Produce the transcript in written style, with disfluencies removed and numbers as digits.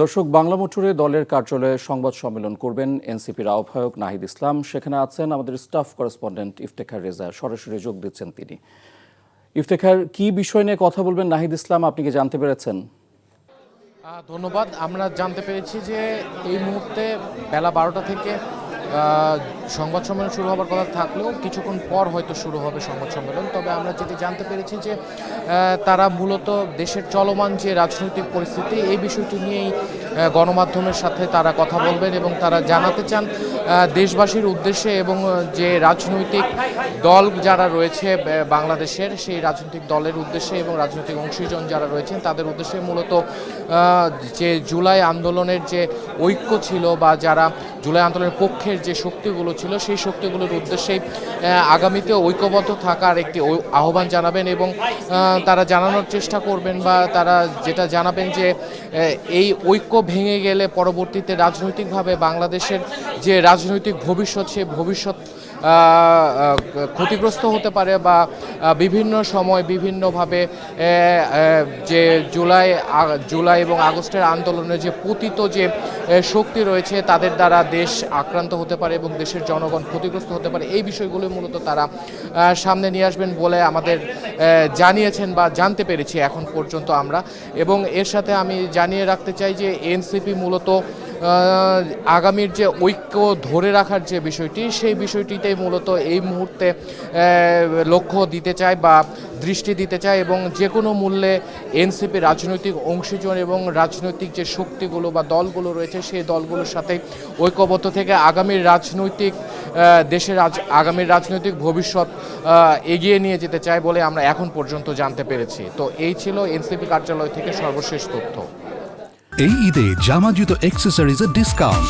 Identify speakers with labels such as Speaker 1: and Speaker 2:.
Speaker 1: দর্শক, বাংলা মোটরে দলের কার্যালয়ে সংবাদ সম্মেলন করবেন এনসিপির আহ্বায়ক নাহিদ ইসলাম। সেখানে আছেন আমাদের স্টাফ করেসপন্ডেন্ট ইফতেখার রেজা, সরাসরি যোগ দিচ্ছেন তিনি। ইফতেখার, কি বিষয় নিয়ে কথা বলবেন নাহিদ ইসলাম, আপনি কি জানতে পেরেছেন?
Speaker 2: ধন্যবাদ। আমরা জানতে পেরেছি যে এই মুহূর্তে বেলা 12টা থেকে সংবাদ সম্মেলন শুরু হবার কথা থাকলেও কিছুক্ষণ পর হয়তো শুরু হবে সংবাদ সম্মেলন। তবে আমরা যেটি জানতে পেরেছি যে তারা মূলত দেশের চলমান যে রাজনৈতিক পরিস্থিতি এই বিষয়টি নিয়েই গণমাধ্যমের সাথে তারা কথা বলবেন এবং তারা জানাতে চান দেশবাসীর উদ্দেশ্যে এবং যে রাজনৈতিক দল যারা রয়েছে বাংলাদেশের সেই রাজনৈতিক দলের উদ্দেশ্যে এবং রাজনৈতিক অংশীজন যারা রয়েছেন তাদের উদ্দেশ্যে মূলত যে জুলাই আন্দোলনের যে ঐক্য ছিল বা যারা জুলাই আন্দোলনের পক্ষের যে শক্তিগুলো ছিল সেই শক্তিগুলোর উদ্দেশ্যে আগামীতে ঐক্যবদ্ধ থাকার একটি আহ্বান জানাবেন এবং তারা জানানোর চেষ্টা করবেন বা তারা যেটা জানাবেন যে এই ঐক্য ভেঙে গেলে পরবর্তীতে রাজনৈতিকভাবে বাংলাদেশের যে রাজনৈতিক ভবিষ্যৎ সেই ভবিষ্যৎ ক্ষতিগ্রস্ত হতে পারে বা বিভিন্ন সময় বিভিন্নভাবে যে জুলাই এবং আগস্টের আন্দোলনের যে পতিত যে শক্তি রয়েছে তাদের দ্বারা দেশ আক্রান্ত হতে পারে এবং দেশের জনগণ ক্ষতিগ্রস্ত হতে পারে। এই বিষয়গুলো মূলত তারা সামনে নিয়ে আসবেন বলে আমাদের জানিয়েছেন বা জানতে পেরেছি এখন পর্যন্ত আমরা। এবং এর সাথে আমি জানিয়ে রাখতে চাই যে এনসিপি মূলত আগামীর যে ঐক্য ধরে রাখার যে বিষয়টি সেই বিষয়টিতেই মূলত এই মুহূর্তে লক্ষ্য দিতে চায় বা দৃষ্টি দিতে চায় এবং যে কোনো মূল্যে এনসিপি রাজনৈতিক অংশীজন এবং রাজনৈতিক যে শক্তিগুলো বা দলগুলো রয়েছে সেই দলগুলোর সাথে ঐক্যবদ্ধ থেকে আগামীর রাজনৈতিক দেশের আগামীর রাজনৈতিক ভবিষ্যৎ এগিয়ে নিয়ে যেতে চায় বলে আমরা এখন পর্যন্ত জানতে পেরেছি। তো এই ছিল এনসিপি কার্যালয় থেকে সর্বশেষ তথ্য।
Speaker 3: এই ঈদে জামা জুতো অ্যাক্সেসরিজের ডিসকাউন্ট।